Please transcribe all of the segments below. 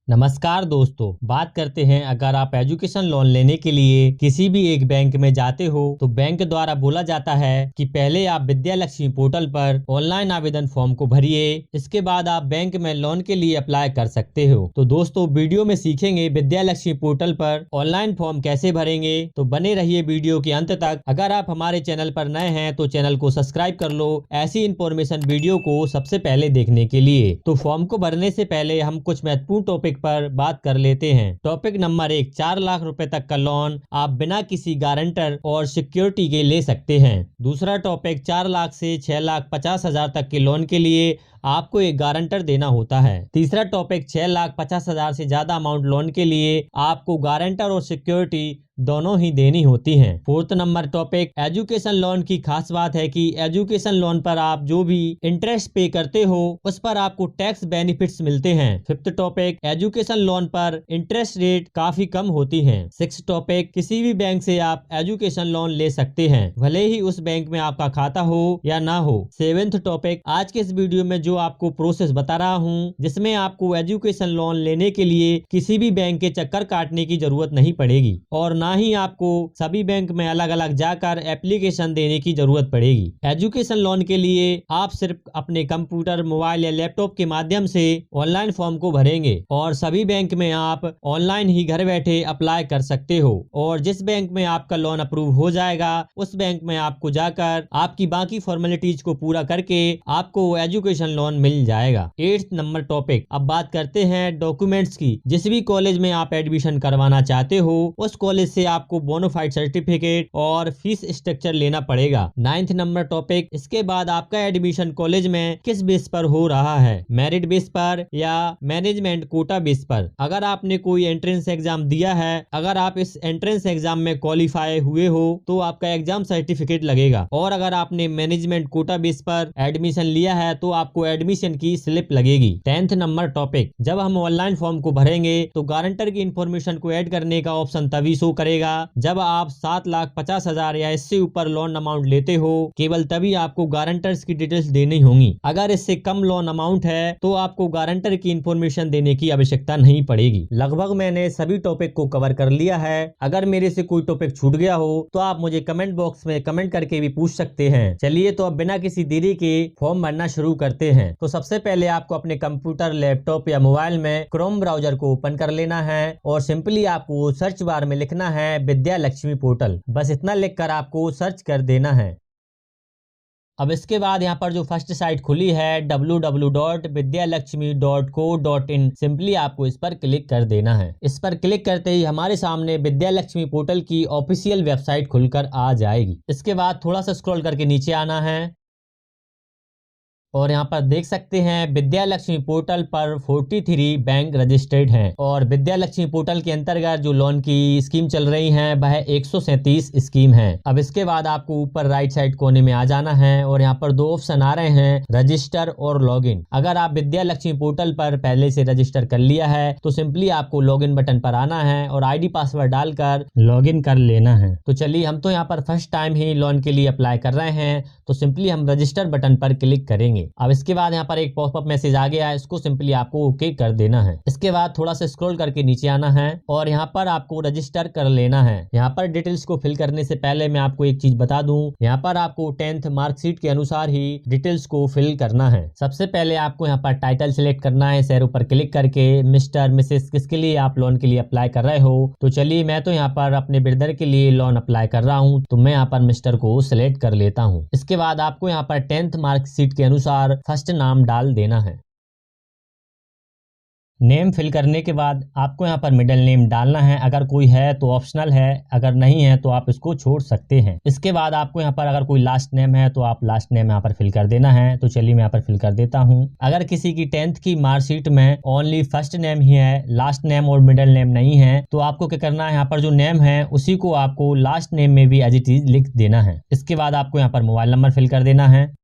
नमस्कार दोस्तों, बात करते हैं अगर आप एजुकेशन लोन लेने के लिए किसी भी एक बैंक में जाते हो तो बैंक द्वारा बोला जाता है कि पहले आप विद्या लक्ष्मी पोर्टल पर ऑनलाइन आवेदन फॉर्म को भरिए, इसके बाद आप बैंक में लोन के लिए अप्लाई कर सकते हो। तो दोस्तों वीडियो में सीखेंगे विद्या लक्ष्मी पोर्टल पर ऑनलाइन फॉर्म कैसे भरेंगे, तो बने रहिए वीडियो के अंत तक। अगर आप हमारे चैनल पर नए हैं तो चैनल को सब्सक्राइब कर लो ऐसी इन्फॉर्मेशन वीडियो को सबसे पहले देखने के लिए। तो फॉर्म को भरने से पहले हम कुछ महत्वपूर्ण टॉपिक पर बात कर लेते हैं। टॉपिक नंबर 1, 4 लाख रुपए तक का लोन आप बिना किसी गारंटर और सिक्योरिटी के ले सकते हैं। दूसरा टॉपिक, 4 लाख से 6,50,000 तक के लोन के लिए आपको एक गारंटर देना होता है। तीसरा टॉपिक, 6,50,000 से ज्यादा अमाउंट लोन के लिए आपको गारंटर और सिक्योरिटी दोनों ही देनी होती हैं। Fourth number topic, education loan की खास बात है कि एजुकेशन लोन पर आप जो भी इंटरेस्ट पे करते हो उस पर आपको टैक्स बेनिफिट्स मिलते हैं। फिफ्थ टॉपिक, एजुकेशन लोन पर इंटरेस्ट रेट काफी कम होती है। सिक्स टॉपिक, किसी भी बैंक से आप एजुकेशन लोन ले सकते हैं, भले ही उस बैंक में आपका खाता हो या ना हो। सेवेंथ टॉपिक, आज के इस वीडियो में जो आपको प्रोसेस बता रहा हूँ जिसमें आपको एजुकेशन लोन लेने के लिए किसी भी बैंक के चक्कर काटने की जरूरत नहीं पड़ेगी और ना ही आपको सभी बैंक में अलग अलग जाकर एप्लीकेशन देने की जरूरत पड़ेगी। एजुकेशन लोन के लिए आप सिर्फ अपने कंप्यूटर, मोबाइल या लैपटॉप के माध्यम से ऑनलाइन फॉर्म को भरेंगे और सभी बैंक में आप ऑनलाइन ही घर बैठे अप्लाई कर सकते हो और जिस बैंक में आपका लोन अप्रूव हो जाएगा उस बैंक में आपको जाकर आपकी बाकी फॉर्मेलिटीज को पूरा करके आपको एजुकेशन लोन मिल जाएगा। 8th नंबर टॉपिक, अब बात करते हैं डॉक्यूमेंट्स की। जिस भी कॉलेज में आप एडमिशन करवाना चाहते हो उस कॉलेज से आपको बोनाफाइड सर्टिफिकेट और फीस स्ट्रक्चर लेना पड़ेगा। 9th नंबर टॉपिक, इसके बाद आपका एडमिशन कॉलेज में किस बेस पर हो रहा है, मेरिट बेस पर या मैनेजमेंट कोटा बेस पर। अगर आपने कोई एंट्रेंस एग्जाम दिया है, अगर आप इस एंट्रेंस एग्जाम में क्वालिफाई हुए हो तो आपका एग्जाम सर्टिफिकेट लगेगा और अगर आपने मैनेजमेंट कोटा बेस पर एडमिशन लिया है तो आपको एडमिशन की स्लिप लगेगी। 10th नंबर टॉपिक, जब हम ऑनलाइन फॉर्म को भरेंगे तो गारंटर की इंफॉर्मेशन को ऐड करने का ऑप्शन तभी शो करेगा जब आप 7,50,000 या इससे ऊपर लोन अमाउंट लेते हो, केवल तभी आपको गारंटर्स की डिटेल्स देनी होंगी। अगर इससे कम लोन अमाउंट है तो आपको गारंटर की इंफॉर्मेशन देने की आवश्यकता नहीं पड़ेगी। लगभग मैंने सभी टॉपिक को कवर कर लिया है। अगर मेरे से कोई टॉपिक छूट गया हो तो आप मुझे कमेंट बॉक्स में कमेंट करके भी पूछ सकते हैं। चलिए तो अब बिना किसी देरी के फॉर्म भरना शुरू करते हैं। तो सबसे पहले आपको अपने कंप्यूटर, लैपटॉप या मोबाइल में क्रोम ब्राउजर को ओपन कर लेना है और सिंपली आपको सर्च बार में लिखना है विद्या लक्ष्मी पोर्टल। बस इतना लिखकर आपको सर्च कर देना है। अब इसके बाद यहाँ पर जो फर्स्ट साइट खुली है www.vidyalakshmi.co.in, सिंपली आपको इस पर क्लिक कर देना है। इस पर क्लिक करते ही हमारे सामने विद्या लक्ष्मी पोर्टल की ऑफिशियल वेबसाइट खुलकर आ जाएगी। इसके बाद थोड़ा सा स्क्रॉल करके नीचे आना है और यहाँ पर देख सकते हैं विद्या लक्ष्मी पोर्टल पर 43 बैंक रजिस्टर्ड हैं और विद्या लक्ष्मी पोर्टल के अंतर्गत जो लोन की स्कीम चल रही है वह 137 स्कीम है। अब इसके बाद आपको ऊपर राइट साइड कोने में आ जाना है और यहाँ पर दो ऑप्शन आ रहे हैं, रजिस्टर और लॉगिन। अगर आप विद्या लक्ष्मी पोर्टल पर पहले से रजिस्टर कर लिया है तो सिंपली आपको लॉगिन बटन पर आना है और ID पासवर्ड डालकर लॉगिन कर लेना है। तो चलिए, हम तो यहाँ पर फर्स्ट टाइम ही लोन के लिए अप्लाई कर रहे हैं तो सिंपली हम रजिस्टर बटन पर क्लिक करेंगे। अब इसके बाद यहाँ पर एक पॉपअप मैसेज आ गया है, इसको सिंपली आपको ओके कर देना है। इसके बाद थोड़ा सा स्क्रॉल करके नीचे आना है और यहाँ पर आपको रजिस्टर कर लेना है। यहाँ पर डिटेल्स को फिल करने से पहले मैं आपको एक चीज बता दूं, यहाँ पर आपको 10th मार्कशीट के अनुसार ही डिटेल्स को फिल करना है। सबसे पहले आपको यहाँ पर टाइटल सिलेक्ट करना है, शहरों पर क्लिक करके मिस्टर, मिसेस किसके लिए आप लोन के लिए अप्लाई कर रहे हो। तो चलिए, मैं तो यहाँ पर अपने ब्रदर के लिए लोन अप्लाई कर रहा हूँ तो मैं यहाँ पर मिस्टर को सिलेक्ट कर लेता हूँ। इसके बाद आपको यहाँ पर 10th मार्कशीट के अनुसार फर्स्ट नाम डाल देना है। नेम फिल करने के बाद आपको यहाँ पर मिडिल नेम डालना है, अगर कोई है तो ऑप्शनल है, अगर नहीं है तो आप इसको छोड़ सकते हैं। इसके बाद आपको यहाँ पर अगर कोई लास्ट नेम है तो आप लास्ट नेम यहाँ पर फिल कर देना है। तो चलिए, मैं यहाँ पर फिल कर देता हूँ। अगर किसी की 10th की मार्कशीट में ओनली फर्स्ट नेम ही है, लास्ट नेम और मिडिल नेम नहीं है, तो आपको क्या करना है, यहाँ पर जो नेम है उसी को आपको लास्ट नेम में भी एज इट इज लिख देना है। इसके बाद आपको यहाँ पर मोबाइल नंबर फिल कर देना है।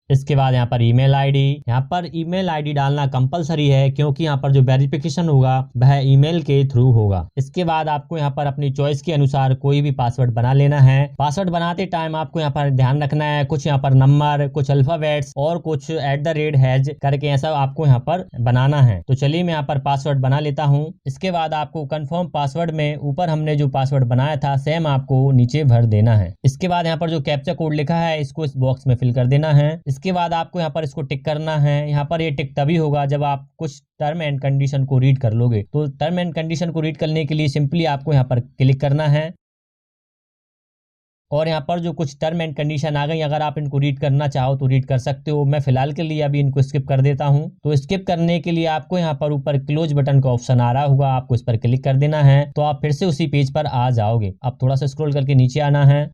इसके बाद यहाँ पर ईमेल आईडी, यहाँ पर ईमेल आईडी डालना कंपलसरी है क्योंकि यहाँ पर जो वेरिफिकेशन होगा वह ईमेल के थ्रू होगा। इसके बाद आपको यहाँ पर अपनी चॉइस के अनुसार कोई भी पासवर्ड बना लेना है। पासवर्ड बनाते टाइम आपको यहाँ पर ध्यान रखना है, कुछ यहाँ पर नंबर, कुछ अल्फाबेट्स और कुछ @ करके ऐसा आपको यहाँ पर बनाना है। तो चलिए मैं यहाँ पर पासवर्ड बना लेता हूँ। इसके बाद आपको कंफर्म पासवर्ड में ऊपर हमने जो पासवर्ड बनाया था सेम आपको नीचे भर देना है। इसके बाद यहाँ पर जो कैप्चा कोड लिखा है इसको इस बॉक्स में फिल कर देना है। इसके बाद आपको यहाँ पर इसको टिक करना है। यहाँ पर ये टिक तभी होगा जब आप कुछ टर्म एंड कंडीशन को रीड कर लोगे। तो टर्म एंड कंडीशन को रीड करने के लिए सिंपली आपको यहाँ पर क्लिक करना है और यहाँ पर जो कुछ टर्म एंड कंडीशन आ गई, अगर आप इनको रीड करना चाहो तो रीड कर सकते हो। मैं फिलहाल के लिए अभी इनको स्किप कर देता हूँ। तो स्किप करने के लिए आपको यहाँ पर ऊपर क्लोज बटन का ऑप्शन आ रहा होगा, आपको इस पर क्लिक कर देना है तो आप फिर से उसी पेज पर आ जाओगे। अब थोड़ा सा स्क्रॉल करके नीचे आना है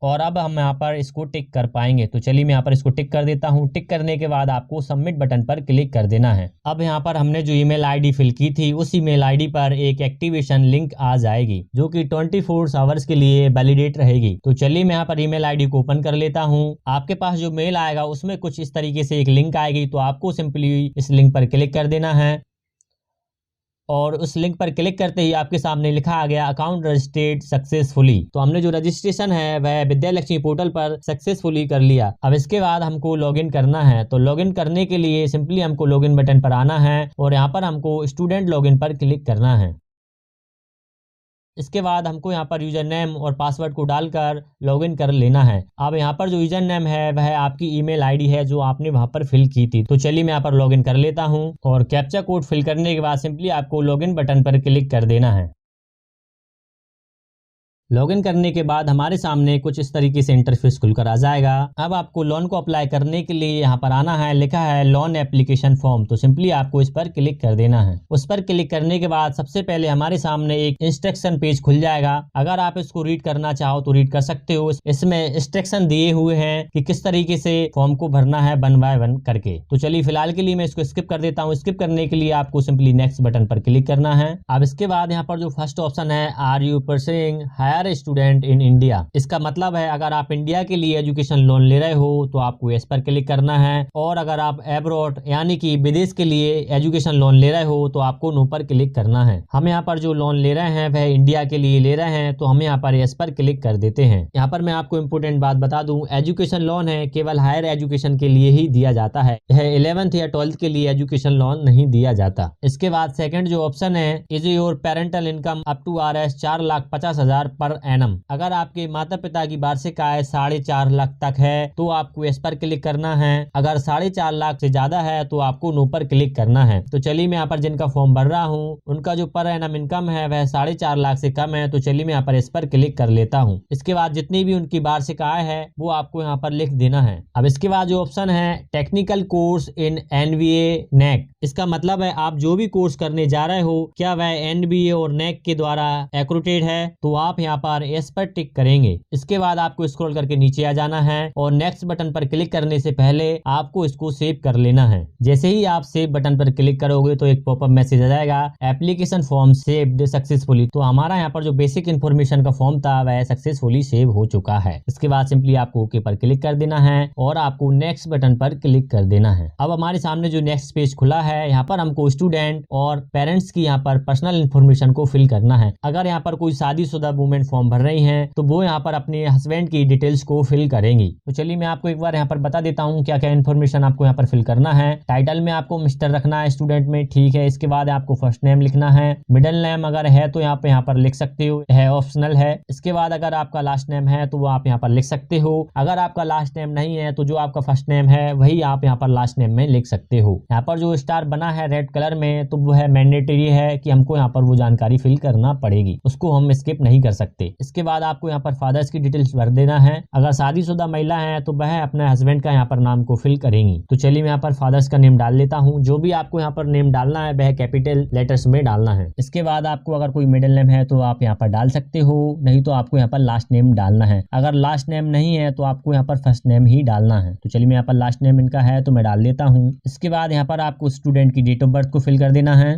और अब हम यहाँ पर इसको टिक कर पाएंगे। तो चलिए मैं यहाँ पर इसको टिक कर देता हूँ। टिक करने के बाद आपको सबमिट बटन पर क्लिक कर देना है। अब यहाँ पर हमने जो ईमेल आईडी फिल की थी उस ईमेल आईडी पर एक एक्टिवेशन लिंक आ जाएगी जो कि 24 आवर्स के लिए वैलिडेट रहेगी। तो चलिए मैं यहाँ पर ईमेल आईडी को ओपन कर लेता हूँ। आपके पास जो मेल आएगा उसमें कुछ इस तरीके से एक लिंक आएगी, तो आपको सिंपली इस लिंक पर क्लिक कर देना है और उस लिंक पर क्लिक करते ही आपके सामने लिखा आ गया अकाउंट रजिस्टर्ड सक्सेसफुली। तो हमने जो रजिस्ट्रेशन है वह विद्यालक्ष्मी पोर्टल पर सक्सेसफुली कर लिया। अब इसके बाद हमको लॉगिन करना है। तो लॉगिन करने के लिए सिंपली हमको लॉगिन बटन पर आना है और यहाँ पर हमको स्टूडेंट लॉगिन पर क्लिक करना है। इसके बाद हमको यहाँ पर यूजर नेम और पासवर्ड को डालकर लॉगिन कर लेना है। अब यहाँ पर जो यूजर नेम है वह आपकी ईमेल आईडी है जो आपने वहां पर फिल की थी। तो चलिए मैं यहाँ पर लॉगिन कर लेता हूँ और कैप्चा कोड फिल करने के बाद सिंपली आपको लॉगिन बटन पर क्लिक कर देना है। लॉगिन करने के बाद हमारे सामने कुछ इस तरीके से इंटरफेस खुलकर आ जाएगा। अब आपको लोन को अप्लाई करने के लिए यहाँ पर आना है, लिखा है लोन एप्लीकेशन फॉर्म। तो सिंपली आपको इस पर क्लिक कर देना है। उस पर क्लिक करने के बाद सबसे पहले हमारे सामने एक इंस्ट्रक्शन पेज खुल जाएगा। अगर आप इसको रीड करना चाहो तो रीड कर सकते हो। इसमें इंस्ट्रक्शन दिए हुए हैं कि किस तरीके से फॉर्म को भरना है 1 बाय 1 करके। तो चलिए फिलहाल के लिए मैं इसको स्किप कर देता हूँ। स्किप करने के लिए आपको सिंपली नेक्स्ट बटन पर क्लिक करना है। अब इसके बाद यहाँ पर जो फर्स्ट ऑप्शन है are you pursuing higher student in India, इसका मतलब है अगर आप इंडिया के लिए एजुकेशन लोन ले रहे हो तो आपको इस पर क्लिक करना है और अगर आप एब्रॉड यानी कि विदेश के लिए एजुकेशन लोन ले रहे हो तो आपको नो पर क्लिक करना है। हम यहाँ पर जो लोन ले रहे हैं वह इंडिया के लिए ले रहे हैं तो हम यहाँ पर इस पर क्लिक कर देते हैं। यहाँ पर मैं आपको इम्पोर्टेंट बात बता दूं, एजुकेशन लोन है केवल हायर एजुकेशन के लिए ही दिया जाता है। यह 11th या 12th के लिए एजुकेशन लोन नहीं दिया जाता। इसके बाद सेकंड जो ऑप्शन है is your parental income up to RS 4,50,000 per annum. अगर आपके माता पिता की वार्षिक आय 4.5 लाख तक है तो आपको इस पर क्लिक करना है। अगर 4.5 लाख से ज्यादा है तो आपको नो पर क्लिक करना है। तो चलिए मैं यहाँ पर जिनका फॉर्म भर रहा हूँ उनका जो पर एनम इनकम है वह 4.5 लाख से कम है। तो चलिए मैं यहाँ पर इस पर क्लिक कर लेता हूँ। इसके बाद जितनी भी उनकी वार्षिक आय है वो आपको यहाँ पर लिख देना है। अब इसके बाद जो ऑप्शन है technical course in NBA NAC, इसका मतलब है आप जो भी कोर्स करने जा रहे हो क्या वह NBA और NAC के द्वारा एक्रेडिटेड है, तो आप यहाँ पर इस पर टिक करेंगे। इसके बाद आपको स्क्रॉल करके नीचे आ जाना है और नेक्स्ट बटन पर क्लिक करने से पहले आपको इसको सेव कर लेना है। जैसे ही आप सेव बटन पर क्लिक करोगे तो एक पॉपअप मैसेज आ जाएगा एप्लीकेशन फॉर्म सेव्ड सक्सेसफुली। तो हमारा यहाँ पर जो बेसिक इन्फॉर्मेशन का फॉर्म था वह सक्सेसफुली सेव हो चुका है। इसके बाद सिंपली आपको ओके पर क्लिक कर देना है और आपको नेक्स्ट बटन पर क्लिक कर देना है। अब हमारे सामने जो नेक्स्ट पेज खुला है यहाँ पर हमको स्टूडेंट और पेरेंट्स की यहाँ पर पर्सनल इन्फॉर्मेशन को फिल करना है। अगर यहाँ पर कोई शादीशुदा वुमेन फॉर्म भर रही हैं तो वो यहाँ पर अपने हस्बैंड की डिटेल्स को फिल करेंगी। तो चलिए मैं आपको एक बार यहाँ पर बता देता हूँ क्या क्या इन्फॉर्मेशन आपको यहाँ पर फिल करना है। टाइटल में आपको मिस्टर रखना है स्टूडेंट में, ठीक है। इसके बाद आपको फर्स्ट नेम लिखना है, मिडिल नेम अगर है तो यहाँ पर लिख सकते हो, है ऑप्शनल है। इसके बाद अगर आपका लास्ट नेम है तो वो आप यहाँ पर लिख सकते हो। अगर आपका लास्ट नेम नहीं है तो जो आपका फर्स्ट नेम है वही आप यहाँ पर लास्ट नेम में लिख सकते हो। यहाँ पर जो स्टार बना है रेड कलर में तो वो है मैंडेटरी है कि हमको यहाँ पर वो जानकारी फिल करना पड़ेगी, उसको हम स्किप नहीं कर सकते। इसके बाद आपको यहाँ पर फादर्स की डिटेल्स भर देना है। अगर शादीशुदा महिला है तो वह अपने हस्बैंड का यहाँ पर नाम को फिल करेंगी। तो चलिए मैं यहाँ पर फादर्स का नेम डाल लेता हूँ। जो भी आपको यहाँ पर नेम डालना है वह कैपिटल लेटर्स में डालना है। इसके बाद आपको अगर कोई मिडिल नेम है तो आप यहाँ पर डाल सकते हो, नहीं तो आपको यहाँ पर लास्ट नेम डालना है। अगर लास्ट नेम नहीं है तो आपको यहाँ पर फर्स्ट नेम ही डालना है। तो चलिए मैं यहाँ पर लास्ट नेम इनका है तो मैं डाल देता हूँ। इसके बाद यहाँ पर आपको स्टूडेंट की डेट ऑफ बर्थ को फिल कर देना है।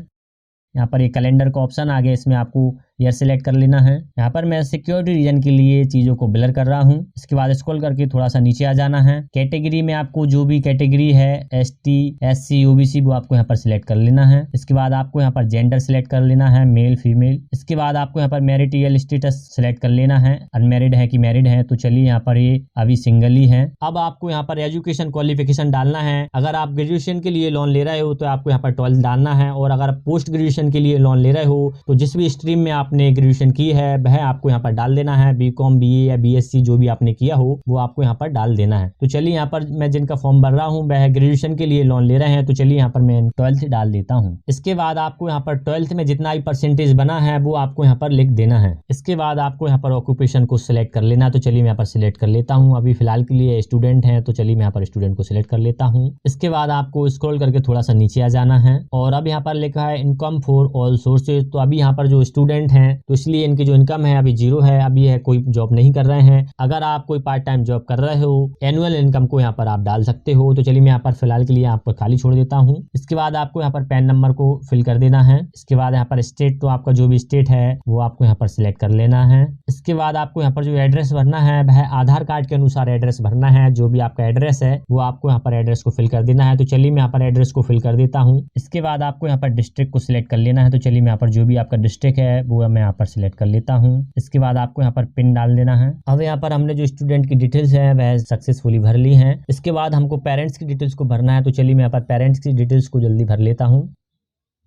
यहाँ पर एक कैलेंडर का ऑप्शन आ गया, इसमें आपको ईयर सिलेक्ट कर लेना है। यहाँ पर मैं सिक्योरिटी रीजन के लिए चीजों को ब्लर कर रहा हूँ। इसके बाद स्क्रॉल करके थोड़ा सा नीचे आ जाना है। कैटेगरी में आपको जो भी कैटेगरी है ST SC OBC वो आपको यहाँ पर सिलेक्ट कर लेना है। इसके बाद आपको यहाँ पर जेंडर सिलेक्ट कर लेना है, मेल फीमेल। इसके बाद आपको यहाँ पर मैरिटल स्टेटस सिलेक्ट कर लेना है, अनमैरिड है कि मैरिड है। तो चलिए यहाँ पर ये अभी सिंगल ही है। अब आपको यहाँ पर एजुकेशन क्वालिफिकेशन डालना है। अगर आप ग्रेजुएशन के लिए लोन ले रहे हो तो आपको यहाँ पर 12 डालना है, और अगर पोस्ट ग्रेजुएशन के लिए लोन ले रहे हो तो जिस भी स्ट्रीम में आपने ग्रेजुएशन की है वह आपको यहाँ पर डाल देना है। BCom BA या BSc जो भी आपने किया हो वो आपको यहाँ पर डाल देना है। तो चलिए यहाँ पर मैं जिनका फॉर्म भर रहा हूँ वह ग्रेजुएशन के लिए लोन ले रहे हैं, तो चलिए यहाँ पर मैं 12th डाल देता हूँ। इसके बाद आपको यहाँ पर 12th में जितना भी परसेंटेज बना है वो आपको यहाँ पर लिख देना है। इसके बाद आपको यहाँ पर ऑक्यूपेशन को सिलेक्ट कर लेना है। तो चलिए मैं यहाँ पर सिलेक्ट कर लेता हूँ। अभी फिलहाल के लिए स्टूडेंट है, तो चलिए मैं यहाँ पर स्टूडेंट को सिलेक्ट कर लेता हूँ। इसके बाद आपको स्क्रॉल करके थोड़ा सा नीचे आ जाना है, और अब यहाँ पर लिखा है इनकम फॉर ऑल सोर्सेज। तो अभी यहाँ पर जो स्टूडेंट हैं तो इसलिए इनकी जो इनकम है अभी 0 है, अभी है कोई जॉब नहीं कर रहे हैं। अगर आप कोई पार्ट टाइम जॉब कर रहे हो एनुअल इनकम को यहाँ पर आप डाल सकते हो। तो चलिए मैं यहाँ पर फिलहाल के लिए आपको खाली छोड़ देता हूँ। इसके बाद आपको यहाँ पर पैन नंबर को फिल कर देना है। इसके बाद यहाँ पर स्टेट, तो आपका जो भी स्टेट है वो आपको यहाँ पर सिलेक्ट कर लेना है। इसके बाद आपको यहाँ पर जो एड्रेस भरना है वह आधार कार्ड के अनुसार एड्रेस भरना है। जो भी आपका एड्रेस है वो आपको यहाँ पर एड्रेस को फिल कर देना है। तो चलिए मैं यहाँ पर एड्रेस को फिल कर देता हूँ। इसके बाद आपको यहाँ पर डिस्ट्रिक्ट को सिलेक्ट कर लेना है। तो चलिए मैं यहाँ पर जो भी आपका डिस्ट्रिक्ट है वो मैं यहाँ पर सिलेक्ट कर लेता हूँ। इसके बाद आपको यहाँ पर पिन डाल देना है। अब यहाँ पर हमने जो स्टूडेंट की डिटेल्स है वह सक्सेसफुली भर ली है। इसके बाद हमको पेरेंट्स की डिटेल्स को भरना है। तो चलिए मैं यहाँ पर पेरेंट्स की डिटेल्स को जल्दी भर लेता हूँ।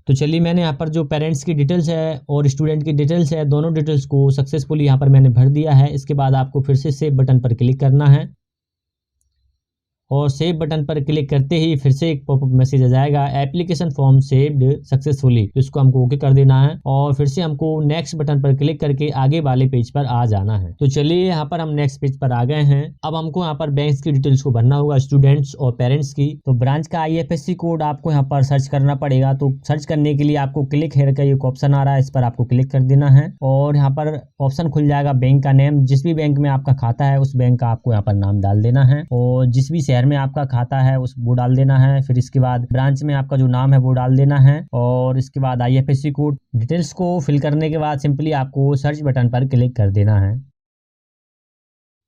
तो चलिए मैंने यहाँ पर जो पेरेंट्स की डिटेल्स है और स्टूडेंट की डिटेल्स है दोनों डिटेल्स को सक्सेसफुली यहाँ पर मैंने भर दिया है। इसके बाद आपको फिर से सेव बटन पर क्लिक करना है, और सेव बटन पर क्लिक करते ही फिर से एक पॉपअप मैसेज आ जाएगा, एप्लीकेशन फॉर्म सेव्ड सक्सेसफुली। तो इसको हमको ओके कर देना है, और फिर से हमको नेक्स्ट बटन पर क्लिक करके आगे वाले पेज पर आ जाना है। तो चलिए यहाँ पर हम नेक्स्ट पेज पर आ गए हैं। अब हमको यहाँ पर बैंक्स की डिटेल्स को भरना होगा, स्टूडेंट्स और पेरेंट्स की। तो ब्रांच का IFSC कोड आपको यहाँ पर सर्च करना पड़ेगा। तो सर्च करने के लिए आपको क्लिक हेयर का एक ऑप्शन आ रहा है, इस पर आपको क्लिक कर देना है, और यहाँ पर ऑप्शन खुल जाएगा बैंक का नेम। जिस भी बैंक में आपका खाता है उस बैंक का आपको यहाँ पर नाम डाल देना है, और जिस भी शहर में आपका खाता है उस वो डाल देना है। फिर इसके बाद ब्रांच में आपका जो नाम है वो डाल देना है, और इसके बाद IFSC कोड। डिटेल्स को फिल करने के बाद सिंपली आपको सर्च बटन पर क्लिक कर देना है।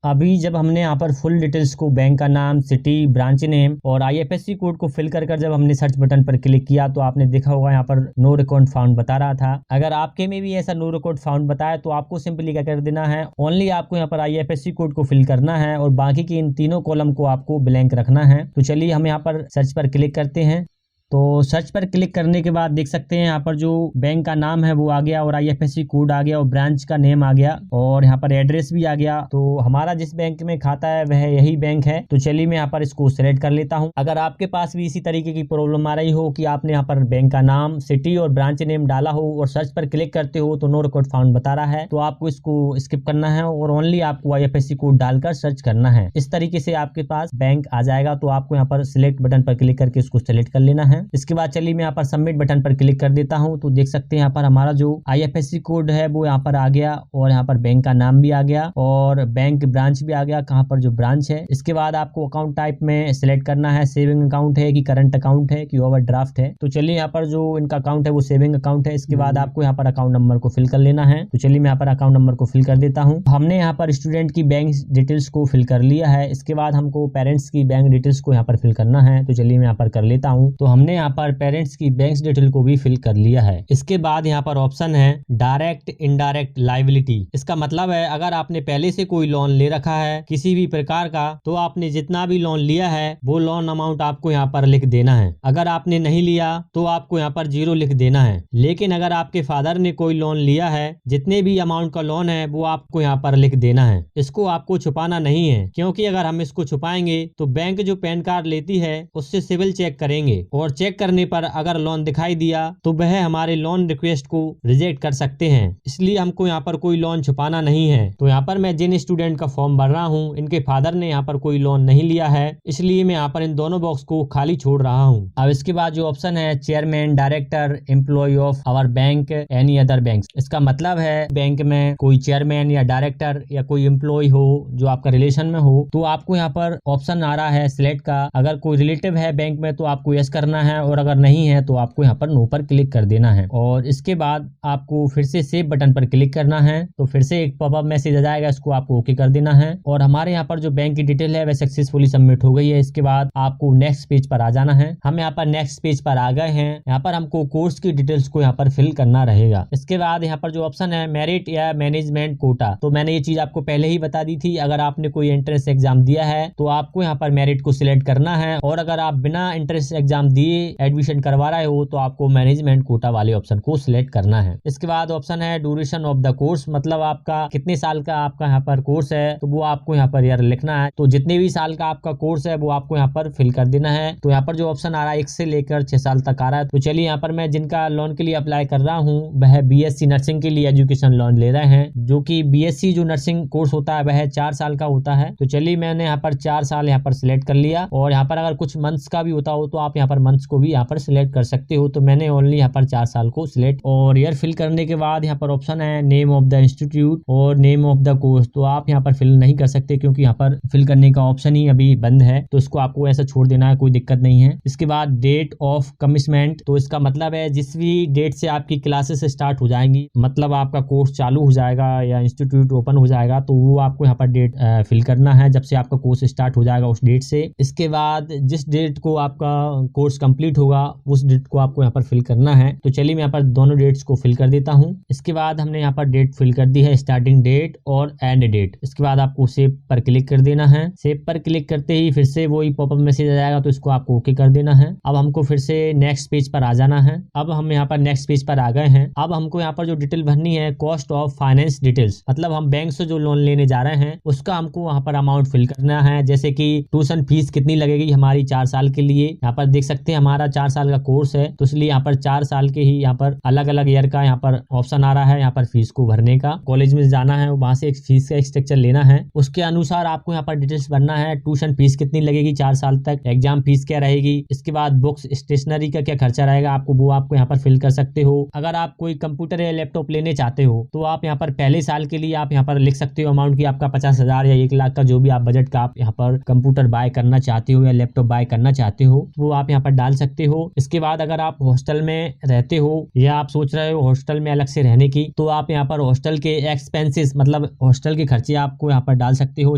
अभी जब हमने यहाँ पर फुल डिटेल्स को, बैंक का नाम, सिटी, ब्रांच नेम और IFSC कोड को फिल कर जब हमने सर्च बटन पर क्लिक किया तो आपने देखा होगा यहाँ पर नो रिकॉर्ड फाउंड बता रहा था। अगर आपके में भी ऐसा नो रिकॉर्ड फाउंड बताया तो आपको सिंपली क्या कर देना है, ओनली आपको यहाँ पर IFSC कोड को फिल करना है, और बाकी की इन तीनों कॉलम को आपको ब्लैंक रखना है। तो चलिए हम यहाँ पर सर्च पर क्लिक करते हैं। तो सर्च पर क्लिक करने के बाद देख सकते हैं यहाँ पर जो बैंक का नाम है वो आ गया, और IFSC कोड आ गया, और ब्रांच का नेम आ गया, और यहाँ पर एड्रेस भी आ गया। तो हमारा जिस बैंक में खाता है वह यही बैंक है। तो चलिए मैं यहाँ पर इसको सिलेक्ट कर लेता हूँ। अगर आपके पास भी इसी तरीके की प्रॉब्लम आ रही हो कि आपने यहाँ पर बैंक का नाम, सिटी और ब्रांच नेम डाला हो और सर्च पर क्लिक करते हो तो नो रिकॉर्ड फाउंड बता रहा है, तो आपको इसको स्किप करना है और ओनली आपको IFSC कोड डालकर सर्च करना है। इस तरीके से आपके पास बैंक आ जाएगा। तो आपको यहाँ पर सिलेक्ट बटन पर क्लिक करके इसको सिलेक्ट कर लेना है। इसके बाद चलिए मैं यहाँ पर सबमिट बटन पर क्लिक कर देता हूँ। तो देख सकते हैं यहाँ पर हमारा जो IFSC कोड है वो यहाँ पर आ गया, और यहाँ पर बैंक का नाम भी आ गया, और बैंक ब्रांच भी आ गया, कहाँ पर जो ब्रांच है। इसके बाद आपको अकाउंट टाइप में सिलेक्ट करना है, सेविंग अकाउंट है कि करंट अकाउंट है कि ओवरड्राफ्ट है। तो चलिए यहाँ पर जो इनका अकाउंट है वो सेविंग अकाउंट है। इसके बाद आपको यहाँ पर अकाउंट नंबर को फिल कर लेना है। तो चलिए मैं यहाँ पर अकाउंट नंबर को फिल कर देता हूँ। हमने यहाँ पर स्टूडेंट की बैंक डिटेल्स को फिल कर लिया है। इसके बाद हमको पेरेंट्स की बैंक डिटेल्स को यहाँ पर फिल करना है। तो चलिए मैं यहाँ पर कर लेता हूँ। तो हमने यहाँ पर पेरेंट्स की बैंक डिटेल को भी फिल कर लिया है। इसके बाद यहाँ पर ऑप्शन है डायरेक्ट इनडायरेक्ट लायबिलिटी। इसका मतलब है अगर आपने पहले से कोई लोन ले रखा है किसी भी प्रकार का, तो आपने जितना भी लोन लिया है वो लोन अमाउंट आपको यहाँ पर लिख देना है। अगर आपने नहीं लिया तो आपको यहाँ पर 0 लिख देना है। लेकिन अगर आपके फादर ने कोई लोन लिया है, जितने भी अमाउंट का लोन है वो आपको यहाँ पर लिख देना है। इसको आपको छुपाना नहीं है, क्योंकि अगर हम इसको छुपाएंगे तो बैंक जो पैन कार्ड लेती है उससे सिविल चेक करेंगे, और चेक करने पर अगर लोन दिखाई दिया तो वह हमारे लोन रिक्वेस्ट को रिजेक्ट कर सकते हैं। इसलिए हमको यहाँ पर कोई लोन छुपाना नहीं है। तो यहाँ पर मैं जिन स्टूडेंट का फॉर्म भर रहा हूँ इनके फादर ने यहाँ पर कोई लोन नहीं लिया है, इसलिए मैं यहाँ पर इन दोनों बॉक्स को खाली छोड़ रहा हूँ। अब इसके बाद जो ऑप्शन है chairman, director, employ of our bank, any other bank. इसका मतलब है बैंक में कोई चेयरमैन या डायरेक्टर या कोई एम्प्लॉय हो जो आपका रिलेशन में हो, तो आपको यहाँ पर ऑप्शन आ रहा है सिलेक्ट का। अगर कोई रिलेटिव है बैंक में तो आपको यस करना है और अगर नहीं है तो आपको यहाँ पर नो पर क्लिक कर देना है और इसके बाद आपको फिर से सेव बटन पर क्लिक करना है। तो फिर से एक पॉपअप मैसेज आ जाएगा, इसको आपको ओके कर देना है और हमारे यहाँ पर जो बैंक की डिटेल है वह सक्सेसफुली सबमिट हो गई है। इसके बाद आपको नेक्स्ट पेज पर आ जाना है। हम यहाँ पर नेक्स्ट पेज पर आ गए हैं। यहाँ पर हमको कोर्स की डिटेल्स को यहाँ पर फिल करना रहेगा। इसके बाद यहाँ पर जो ऑप्शन है मेरिट या मैनेजमेंट कोटा, तो मैंने ये चीज आपको पहले ही बता दी थी। अगर आपने कोई एंट्रेंस एग्जाम दिया है तो आपको यहाँ पर मेरिट को सिलेक्ट करना है और अगर आप बिना एंट्रेंस एग्जाम दिए एडमिशन करवा रहे हो तो आपको मैनेजमेंट कोटा वाले ऑप्शन को सिलेक्ट करना है। इसके बाद ऑप्शन है ड्यूरेशन ऑफ द कोर्स, मतलब आपका कितने साल का आपका यहाँ पर कोर्स है तो वो आपको यहाँ पर यार लिखना है। तो जितने भी साल का आपका कोर्स है वो आपको यहाँ पर फिल कर देना है। तो यहाँ पर जो ऑप्शन आ रहा है 1 से लेकर 6 साल तक आ रहा है। तो चलिए यहाँ पर मैं जिनका लोन के लिए अप्लाई कर रहा हूँ वह बीएससी नर्सिंग के लिए एजुकेशन लोन ले रहे हैं, जो कि बीएससी जो नर्सिंग कोर्स होता है वह 4 साल का होता है। तो चलिए मैंने यहाँ पर 4 साल यहाँ पर सिलेक्ट कर लिया और यहाँ पर अगर कुछ मंथ्स का भी होता हो तो आप यहाँ पर मंथ्स को भी यहाँ पर सिलेक्ट कर सकते हो। तो मैंने ओनली यहाँ पर 4 साल को सिलेक्ट और ईयर फिल करने के बाद यहाँ पर ऑप्शन है नेम ऑफ द इंस्टीट्यूट और नेम ऑफ द कोर्स। तो आप यहाँ पर फिल नहीं कर सकते क्योंकि यहाँ पर फिल करने का ऑप्शन ही अभी बंद है, तो इसको आपको ऐसा छोड़ देना है, कोई दिक्कत नहीं है। इसके बाद डेट ऑफ कमिटमेंट, तो इसका मतलब है जिस भी डेट से आपकी क्लासेस स्टार्ट हो जाएंगी, मतलब आपका कोर्स चालू हो जाएगा या इंस्टीट्यूट ओपन हो जाएगा, तो वो आपको यहाँ पर डेट फिल करना है जब से आपका कोर्स स्टार्ट हो जाएगा उस डेट से। इसके बाद जिस डेट को आपका कोर्स कंप्लीट होगा उस डेट को आपको यहाँ पर फिल करना है। तो चलिए मैं यहाँ पर दोनों डेट्स को फिल कर देता हूँ। इसके बाद हमने यहाँ पर डेट फिल कर दी है, स्टार्टिंग डेट और एंड डेट। इसके बाद आपको सेव पर क्लिक कर देना है। सेव पर क्लिक करते ही फिर से वही पॉपअप मैसेज आ जाएगा, तो इसको आपको ओके कर देना है। अब हमको फिर से नेक्स्ट पेज पर आ जाना है। अब हम यहाँ पर नेक्स्ट पेज पर आ गए हैं। अब हमको यहाँ पर जो डिटेल भरनी है कॉस्ट ऑफ फाइनेंस डिटेल्स, मतलब हम बैंक से जो लोन लेने जा रहे हैं उसका हमको वहाँ पर अमाउंट फिल करना है। जैसे कि ट्यूशन फीस कितनी लगेगी हमारी 4 साल के लिए, यहाँ पर देख सकते हैं हमारा 4 साल का कोर्स है तो इसलिए यहाँ पर 4 साल के ही यहाँ पर अलग अलग ईयर का यहाँ पर ऑप्शन आ रहा है यहाँ पर फीस को भरने का। कॉलेज में जाना है वहां से एक फीस का स्ट्रक्चर लेना है, उसके अनुसार आपको यहाँ पर डिटेल्स भरना है। ट्यूशन फीस कितनी लगेगी 4 साल तक, एग्जाम फीस क्या रहेगी, इसके बाद बुक्स स्टेशनरी का क्या खर्चा रहेगा आपको वो आपको यहाँ पर फिल कर सकते हो। अगर आप कोई कंप्यूटर या लैपटॉप लेने चाहते हो तो आप यहाँ पर पहले साल के लिए आप यहाँ पर लिख सकते हो अमाउंट की आपका 50,000 या 1 लाख का जो भी आप बजट का आप यहाँ पर कंप्यूटर बाय करना चाहते हो या लैपटॉप बाय करना चाहते हो वो आप यहाँ पर डाल सकते हो। इसके बाद अगर आप हॉस्टल में रहते हो या आप सोच रहे हो हॉस्टल में अलग से रहने की, तो आप यहाँ पर हॉस्टल के एक्सपेंसेस मतलब हॉस्टल के खर्चे आपको यहाँ पर डाल सकते हो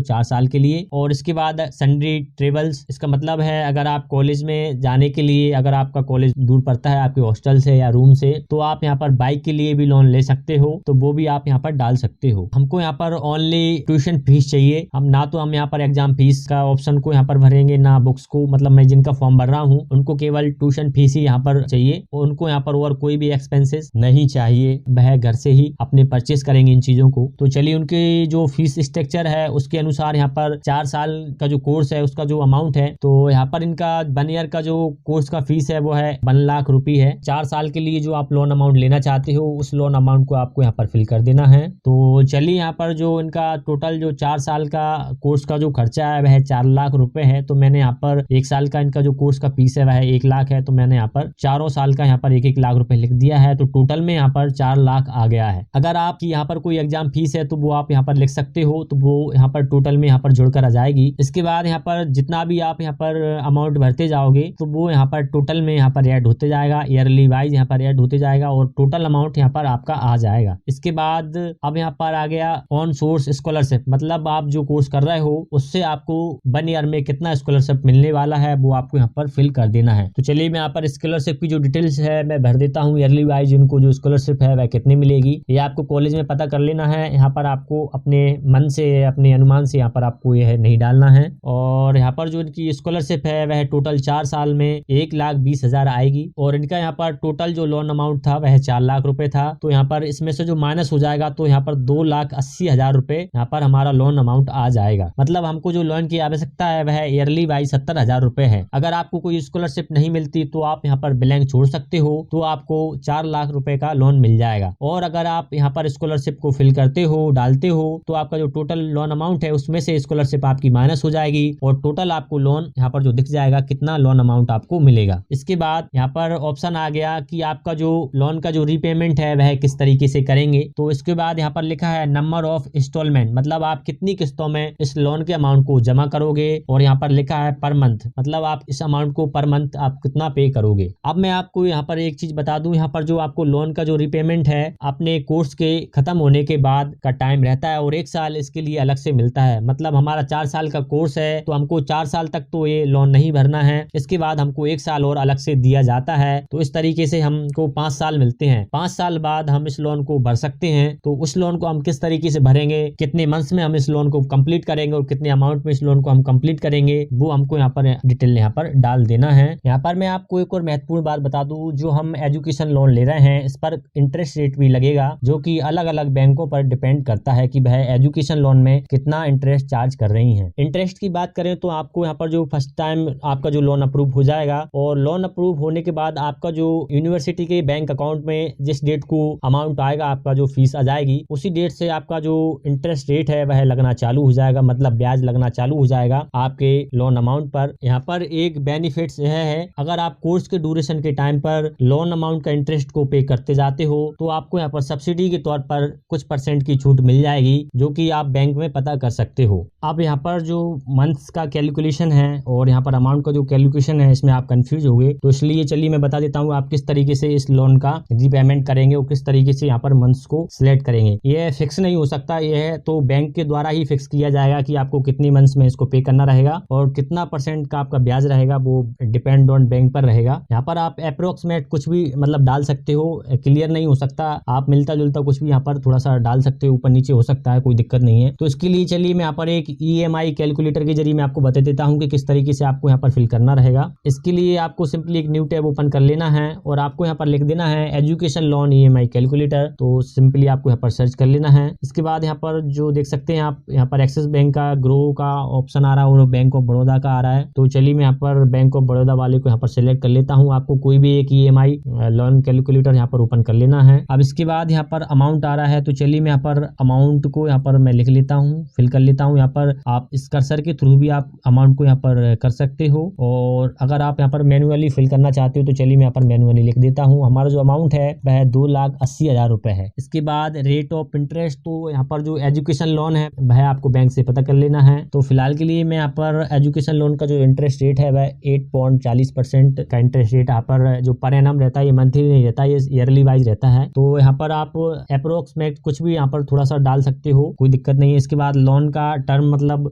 4 साल के लिए। और इसके बाद सन्ड्री ट्रेवल्स, इसका मतलब है अगर आप कॉलेज में जाने के लिए, अगर आपका कॉलेज दूर पड़ता है आपके हॉस्टल से या रूम से, तो आप यहाँ पर बाइक के लिए भी लोन ले सकते हो, तो वो भी आप यहाँ पर डाल सकते हो। हमको यहाँ पर ओनली ट्यूशन फीस चाहिए, हम ना तो हम यहाँ पर एग्जाम फीस का ऑप्शन को यहाँ पर भरेंगे ना बुक्स को, मतलब मैं जिनका फॉर्म भर रहा हूँ उनको केवल ट्यूशन फीस ही यहाँ पर चाहिए, उनको यहाँ पर और कोई भी एक्सपेंसेस नहीं चाहिए, वह घर से ही अपने परचेस करेंगे इन चीजों को। तो चलिए उनकी जो फीस स्ट्रक्चर है उसके अनुसार यहाँ पर 4 साल का जो कोर्स है उसका जो अमाउंट है, तो यहाँ पर इनका 1 ईयर का जो कोर्स का फीस है वो है 1 लाख रुपए है। 4 साल के लिए जो आप लोन अमाउंट लेना चाहते हो उस लोन अमाउंट को आपको यहाँ पर फिल कर देना है। तो चलिए यहाँ पर जो इनका टोटल जो 4 साल का कोर्स का जो खर्चा है वह 4 लाख रुपए है। तो मैंने यहाँ पर 1 साल का इनका जो कोर्स का फीस है वह 1 लाख है, तो मैंने यहाँ पर 4 साल का यहाँ पर 1-1 लाख रुपए लिख दिया है। तो टोटल में यहाँ पर 4 लाख आ गया है। अगर आप यहाँ पर कोई एग्जाम फीस है तो वो आप यहाँ पर लिख सकते हो, तो वो यहाँ पर टोटल में यहाँ पर जुड़कर आ जाएगी। इसके बाद यहाँ पर जितना भी आप यहाँ पर अमाउंट भरते जाओगे तो वो यहाँ पर टोटल में यहाँ पर ऐड होते जाएगा, ईयरली वाइज यहाँ पर ऐड होते जाएगा और टोटल अमाउंट यहाँ पर आपका आ जाएगा। इसके बाद अब यहाँ पर आ गया ऑन सोर्स स्कॉलरशिप, मतलब आप जो कोर्स कर रहे हो उससे आपको 1 ईयर में कितना स्कॉलरशिप मिलने वाला है वो आपको यहाँ पर फिल कर देना है। तो चलिए मैं यहाँ पर स्कॉलरशिप की जो डिटेल्स है मैं भर देता हूँ, ईयरली वाइज उनको जो स्कॉलरशिप है वह कितनी मिलेगी ये आपको कॉलेज में पता कर लेना है। यहाँ पर आपको अपने मन से अपने अनुमान से यहाँ पर आपको यह नहीं डालना है। और यहाँ पर जो इनकी स्कॉलरशिप है वह टोटल 4 साल में 1,20,000 आएगी और इनका यहाँ पर टोटल जो लोन अमाउंट था वह 4 लाख रुपए था। तो यहाँ पर इसमें से जो माइनस हो जाएगा तो यहाँ पर 2,80,000 रुपए यहाँ पर हमारा लोन अमाउंट आ जाएगा। मतलब हमको जो लोन की आवश्यकता है वह ईयरली वाइज 70,000 रुपए है। अगर आपको कोई स्कॉलरशिप नहीं मिलती तो आप यहाँ पर ब्लैंक छोड़ सकते हो, तो आपको 4 लाख रुपए का लोन मिल जाएगा। और अगर आप यहाँ पर स्कॉलरशिप को फिल करते हो डालते हो तो आपका जो टोटल लोन अमाउंट है उसमें से स्कॉलरशिप आपकी माइनस हो जाएगी और टोटल आपको लोन यहाँ पर जो दिख जाएगा कितना लोन अमाउंट आपको मिलेगा। इसके बाद यहाँ पर ऑप्शन आ गया कि आपका जो लोन का जो रीपेमेंट है वह किस तरीके से करेंगे। तो इसके बाद यहाँ पर लिखा है नंबर ऑफ इंस्टॉलमेंट, मतलब आप कितनी किस्तों में इस लोन के अमाउंट को जमा करोगे। और यहाँ पर लिखा है पर मंथ, मतलब आप इस अमाउंट को पर मंथ आप कितना पे करोगे। अब मैं आपको यहाँ पर एक चीज बता दूं, यहाँ पर जो आपको लोन का जो रिपेमेंट है अपने कोर्स के खत्म होने के बाद का टाइम रहता है और 1 साल इसके लिए अलग से मिलता है। मतलब हमारा 4 साल का कोर्स है तो हमको 4 साल तक तो ये लोन नहीं भरना है, इसके बाद हमको 1 साल और अलग से दिया जाता है। तो इस तरीके से हमको 5 साल मिलते हैं। 5 साल बाद हम इस लोन को भर सकते हैं। तो उस लोन को हम किस तरीके से भरेंगे, कितने मंथ्स में हम इस लोन को कंप्लीट करेंगे और कितने अमाउंट में इस लोन को हम कंप्लीट करेंगे, वो हमको यहाँ पर डिटेल यहाँ पर डाल देना है। यहाँ पर मैं आपको एक और महत्वपूर्ण बात बता दूं, जो हम एजुकेशन लोन ले रहे हैं इस पर इंटरेस्ट रेट भी लगेगा, जो कि अलग अलग बैंकों पर डिपेंड करता है कि वह एजुकेशन लोन में कितना इंटरेस्ट चार्ज कर रही हैं। इंटरेस्ट की बात करें तो आपको यहाँ पर जो फर्स्ट टाइम आपका जो लोन अप्रूव हो जाएगा और लोन अप्रूव होने के बाद आपका जो यूनिवर्सिटी के बैंक अकाउंट में जिस डेट को अमाउंट आएगा, आपका जो फीस आ जाएगी, उसी डेट से आपका जो इंटरेस्ट रेट है वह लगना चालू हो जाएगा, मतलब ब्याज लगना चालू हो जाएगा आपके लोन अमाउंट पर। यहाँ पर एक बेनिफिट्स यह है, अगर आप कोर्स के ड्यूरेशन के टाइम पर लोन अमाउंट का इंटरेस्ट को पे करते जाते हो तो आपको यहाँ पर सब्सिडी के तौर पर कुछ % की छूट मिल जाएगी, जो कि आप बैंक में पता कर सकते हो। अब यहाँ पर जो मंथ्स का कैलकुलेशन है और यहाँ पर अमाउंट का जो कैलकुलेशन है, इसमें आप कंफ्यूज हो गए, तो इसलिए चलिए मैं बता देता हूँ आप किस तरीके से इस लोन का रीपेमेंट करेंगे और किस तरीके से यहाँ पर मंथ्स को सिलेक्ट करेंगे। यह फिक्स नहीं हो सकता, यह तो बैंक के द्वारा ही फिक्स किया जाएगा कि आपको कितनी मंथ्स में इसको पे करना रहेगा और कितना % का आपका ब्याज रहेगा, वो डिपेंड ऑन बैंक पर रहेगा। यहाँ पर आप अप्रोक्सीमेट कुछ भी मतलब डाल सकते हो, क्लियर नहीं हो सकता, आप मिलता जुलता कुछ भी यहाँ पर थोड़ा सा डाल सकते हो, ऊपर नीचे हो सकता है, कोई दिक्कत नहीं है। तो इसके लिए चलिए मैं यहाँ पर एक EMI कैलकुलेटर के जरिए मैं आपको बता देता हूँ कि किस तरीके से आपको यहाँ पर फिल करना रहेगा। इसके लिए आपको सिंपली एक न्यू टैब ओपन कर लेना है और आपको यहाँ पर लिख देना है एजुकेशन लोन EMI कैलकुलेटर। तो सिंपली आपको यहाँ पर सर्च कर लेना है। इसके बाद यहाँ पर जो देख सकते हैं आप, यहाँ पर एक्सिस बैंक का, ग्रो का ऑप्शन आ रहा है और बैंक ऑफ बड़ौदा का आ रहा है। तो चलिए मैं यहाँ पर बैंक ऑफ बड़ौदा वाले को यहाँ पर सिलेक्ट कर लेता हूँ। आपको कोई भी एक EMI लोन कैलकुलेटर यहाँ पर ओपन कर लेना है। अब इसके बाद यहाँ पर अमाउंट आ रहा है, तो चलिए मैं यहाँ पर अमाउंट को यहाँ पर मैं लिख लेता हूँ, फिल कर लेता हूँ। यहाँ पर आप इस कर्सर के थ्रू भी आप अमाउंट को यहाँ पर कर सकते हो और अगर आप यहाँ पर मैन्युअली फिल करना चाहते हो तो चलिए मैं यहाँ पर मैन्युअली लिख देता हूँ। हमारा जो अमाउंट है वह 2,80,000 रुपए है। इसके बाद रेट ऑफ इंटरेस्ट, तो यहाँ पर जो एजुकेशन लोन है वह आपको बैंक से पता कर लेना है। तो फिलहाल के लिए मैं यहाँ पर एजुकेशन लोन का जो इंटरेस्ट रेट है वह 8.40% का इंटरेस्ट रेट यहाँ पर जो पर एनम रहता है, ये मंथली नहीं रहता, ये ईयरली वाइज रहता है। तो यहाँ पर आप अप्रोक्सीमेट कुछ भी यहाँ पर थोड़ा सा डाल सकते हो, कोई दिक्कत नहीं है। इसके बाद लोन का टर्म, मतलब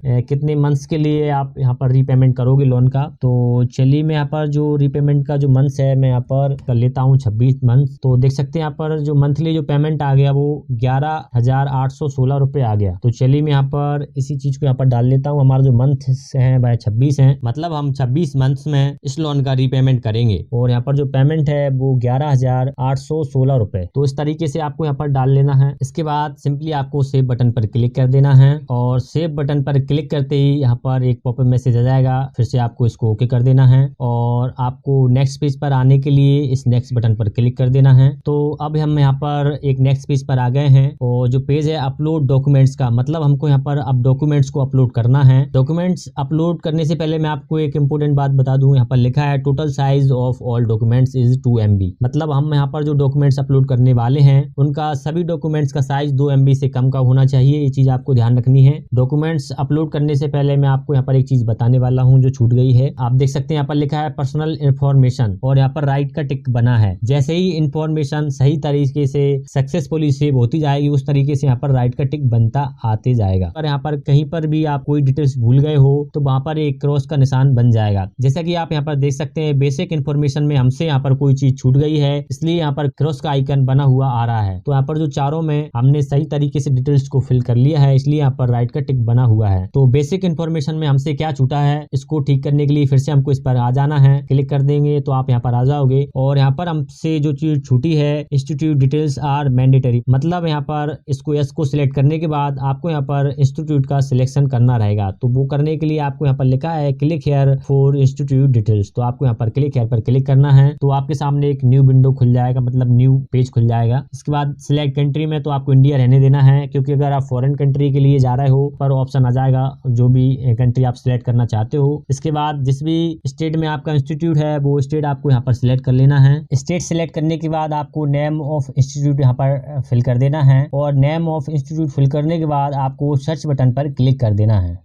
कितने मंथ्स के लिए आप यहाँ पर रीपेमेंट करोगे लोन का। तो चलिए मैं यहाँ पर जो रीपेमेंट का जो मंथ्स है मैं यहाँ पर कर लेता हूँ 26 मंथ। तो देख सकते हैं यहाँ पर जो मंथली जो पेमेंट आ गया वो 11,816 रुपए आ गया। तो चलिए मैं यहाँ पर इसी चीज को यहाँ पर डाल लेता हूँ। हमारा जो मंथ है वह 26 है, मतलब हम 26 मंथ्स में इस लोन का रीपेमेंट करेंगे और यहाँ पर जो पेमेंट है वो 11,816 रुपए। तो इस तरीके से आपको यहाँ पर डाल लेना है। इसके बाद सिंपली आपको सेव बटन पर क्लिक कर देना है और सेव बटन पर क्लिक करते ही यहाँ पर एक पॉपअप मैसेज आ जाएगा, फिर से आपको इसको ओके कर देना है और आपको नेक्स्ट पेज पर आने के लिए इस नेक्स्ट बटन पर क्लिक कर देना है। तो अब हम यहाँ पर एक नेक्स्ट पेज पर आ गए हैं और जो पेज है अपलोड डॉक्यूमेंट्स का, मतलब हमको यहाँ पर अब डॉक्यूमेंट्स को अपलोड करना है। डॉक्यूमेंट्स अपलोड करने से पहले मैं आपको एक इंपोर्टेंट बात बता दूं, यहाँ पर लिखा है total size of all documents is 2 MB। मतलब हम यहाँ पर जो डॉक्यूमेंट्स अपलोड करने वाले हैं उनका सभी डॉक्यूमेंट्स का साइज 2 MB से कम का होना चाहिए, ये चीज आपको ध्यान रखनी है। डॉक्यूमेंट्स अपलोड करने से पहले मैं आपको यहाँ पर एक चीज बताने वाला हूँ जो छूट गई है। आप देख सकते हैं यहाँ पर लिखा है पर्सनल इन्फॉर्मेशन और यहाँ पर राइट का टिक बना है। जैसे ही इन्फॉर्मेशन सही तरीके से सक्सेसफुली सेव होती जाएगी उस तरीके से यहाँ पर राइट का टिक बनता आते जाएगा। और यहाँ पर कहीं पर भी आप कोई डिटेल्स भूल गए हो तो वहां पर एक क्रॉस का निशान बन जाएगा। जैसा कि आप यहाँ पर देख सकते हैं बेसिक इन्फॉर्मेशन में हमसे यहाँ पर कोई चीज छूट गई है, इसलिए यहाँ पर क्रॉस का आइकन बना हुआ आ रहा है। तो यहाँ पर जो चारों में हमने सही तरीके से डिटेल्स को फिल कर लिया है, इसलिए यहाँ पर राइट का टिक बना हुआ है। तो बेसिक इन्फॉर्मेशन में हमसे क्या छूटा है, इसको ठीक करने के लिए फिर से हमको इस पर आ जाना है। क्लिक कर देंगे तो आप यहाँ पर आ जाओगे और यहाँ पर हमसे जो चीज छूटी है इंस्टीट्यूट डिटेल्स आर मैंडेटरी, मतलब यहाँ पर इसको यस को सिलेक्ट करने के बाद आपको यहाँ पर इंस्टीट्यूट का सिलेक्शन करना रहेगा। तो वो करने के लिए आपको यहाँ पर लिखा है click here for institute details, तो आपको यहाँ पर क्लिक हियर पर क्लिक करना है। तो आपके सामने एक न्यू विंडो खुल जाएगा, मतलब न्यू पेज खुल जाएगा। इसके बाद सिलेक्ट कंट्री में तो आपको इंडिया रहने देना है, क्योंकि अगर आप फॉरेन कंट्री के लिए जा रहे हो पर ऑप्शन आ जाएगा जो भी कंट्री आप सिलेक्ट करना चाहते हो। इसके बाद जिस भी स्टेट में आपका इंस्टीट्यूट है वो स्टेट आपको यहाँ पर सिलेक्ट कर लेना है। स्टेट सिलेक्ट करने के बाद आपको नेम ऑफ इंस्टीट्यूट यहाँ पर फिल कर देना है और नेम ऑफ इंस्टीट्यूट फिल करने के बाद आपको सर्च बटन पर क्लिक कर देना है।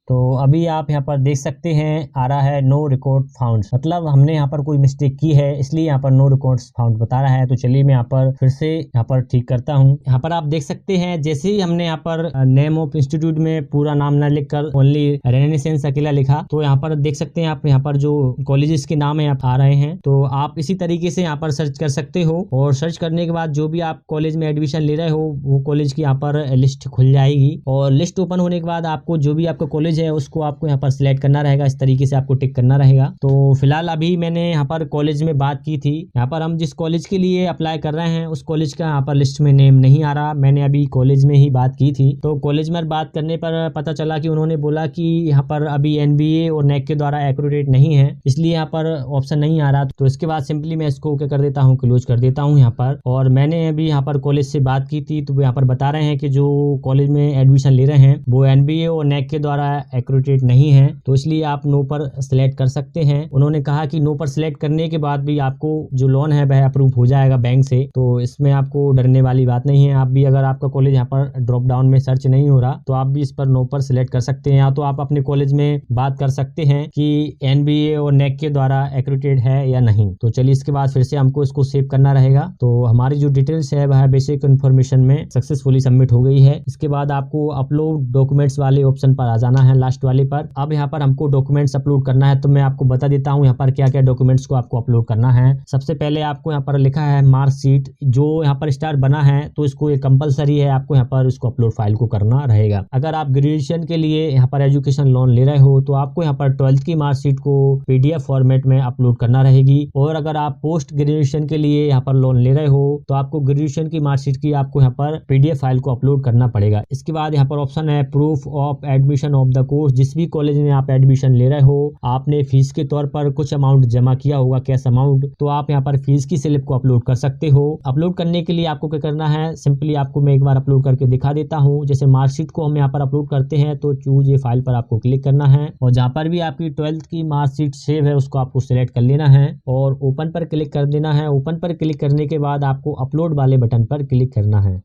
तो अभी आप यहाँ पर देख सकते हैं आ रहा है नो रिकॉर्ड फाउंड, मतलब हमने यहाँ पर कोई मिस्टेक की है इसलिए यहाँ पर नो रिकॉर्ड फाउंड बता रहा है। तो चलिए मैं यहाँ पर फिर से यहाँ पर ठीक करता हूँ। यहाँ पर आप देख सकते हैं जैसे ही हमने यहाँ पर नेम ऑफ इंस्टीट्यूट में पूरा नाम ना लिखकर ओनली रेनेसेंस अकेला लिखा, तो यहाँ पर देख सकते हैं आप यहाँ पर जो कॉलेजेस के नाम है आ रहे हैं। तो आप इसी तरीके से यहाँ पर सर्च कर सकते हो और सर्च करने के बाद जो भी आप कॉलेज में एडमिशन ले रहे हो वो कॉलेज की यहाँ पर लिस्ट खुल जाएगी और लिस्ट ओपन होने के बाद आपको जो भी आपका कॉलेज है उसको आपको यहाँ पर सिलेक्ट करना रहेगा। इस तरीके से आपको टिक करना रहेगा। तो फिलहाल अभी मैंने यहाँ पर कॉलेज में बात की थी, यहाँ पर हम जिस कॉलेज के लिए अप्लाई कर रहे हैं उस कॉलेज का यहाँ पर लिस्ट में नेम नहीं आ रहा। मैंने अभी कॉलेज में ही बात की थी, तो कॉलेज में बात करने पर पता चला कि उन्होंने बोला कि यहाँ पर अभी NBA और NAC के द्वारा एक्यूरेट नहीं है, इसलिए यहाँ पर ऑप्शन नहीं आ रहा। तो इसके बाद सिंपली मैं इसको क्या कर देता हूँ, क्लोज कर देता हूँ यहाँ पर। और मैंने अभी यहाँ पर कॉलेज से बात की थी, तो वो यहाँ पर बता रहे हैं कि जो कॉलेज में एडमिशन ले रहे हैं वो NBA और NAC के द्वारा एक्यूरेट नहीं है, तो इसलिए आप नो पर सिलेक्ट कर सकते हैं। उन्होंने कहा कि नो पर सिलेक्ट करने के बाद भी आपको जो लोन है वह अप्रूव हो जाएगा बैंक से, तो इसमें आपको डरने वाली बात नहीं है। आप भी अगर आपका कॉलेज यहाँ पर ड्रॉप डाउन में सर्च नहीं हो रहा तो आप भी इस पर नो पर सिलेक्ट कर सकते हैं, या तो आप अपने कॉलेज में बात कर सकते हैं कि NBA और NAC के द्वारा एक्यूरेटेड है या नहीं। तो चलिए इसके बाद फिर से हमको इसको सेव करना रहेगा। तो हमारी जो डिटेल्स है वह बेसिक इन्फॉर्मेशन में सक्सेसफुली सबमिट हो गई है। इसके बाद आपको अपलोड डॉक्यूमेंट्स वाले ऑप्शन पर आ जाना है, लास्ट वाले पर। अब यहाँ पर हमको डॉक्यूमेंट्स अपलोड करना है, तो मैं आपको बता देता हूँ यहाँ पर क्या क्या डॉक्यूमेंट्स को आपको अपलोड करना है। सबसे पहले आपको यहाँ पर लिखा है मार्कशीट, जो यहाँ पर स्टार बना है तो इसको ये कंपलसरी है, आपको यहाँ पर इसको अपलोड फाइल को करना रहेगा। अगर आप ग्रेजुएशन के लिए यहाँ पर एजुकेशन लोन ले रहे हो तो आपको यहाँ पर 12th की मार्कशीट को PDF फॉर्मेट में अपलोड करना रहेगी। और अगर आप पोस्ट ग्रेजुएशन के लिए यहाँ पर लोन ले रहे हो तो आपको ग्रेजुएशन की मार्कशीट की आपको यहाँ पर PDF फाइल को अपलोड करना पड़ेगा। इसके बाद यहाँ पर ऑप्शन है proof of admission of the course. जिस भी कॉलेज में आप एडमिशन ले रहे हो आपने फीस के तौर पर कुछ अमाउंट जमा किया होगा, कैश अमाउंट, तो आप यहाँ पर फीस की स्लिप को अपलोड कर सकते हो। अपलोड करने के लिए आपको क्या करना है, सिंपली आपको मैं एक बार अपलोड करके दिखा देता हूँ। जैसे मार्कशीट को हम यहाँ पर अपलोड करते हैं तो चूज ये फाइल पर आपको क्लिक करना है और जहाँ पर भी आपकी 12th की मार्कशीट सेव है उसको आपको सिलेक्ट कर लेना है और ओपन पर क्लिक कर देना है। ओपन पर क्लिक करने के बाद आपको अपलोड वाले बटन पर क्लिक करना है।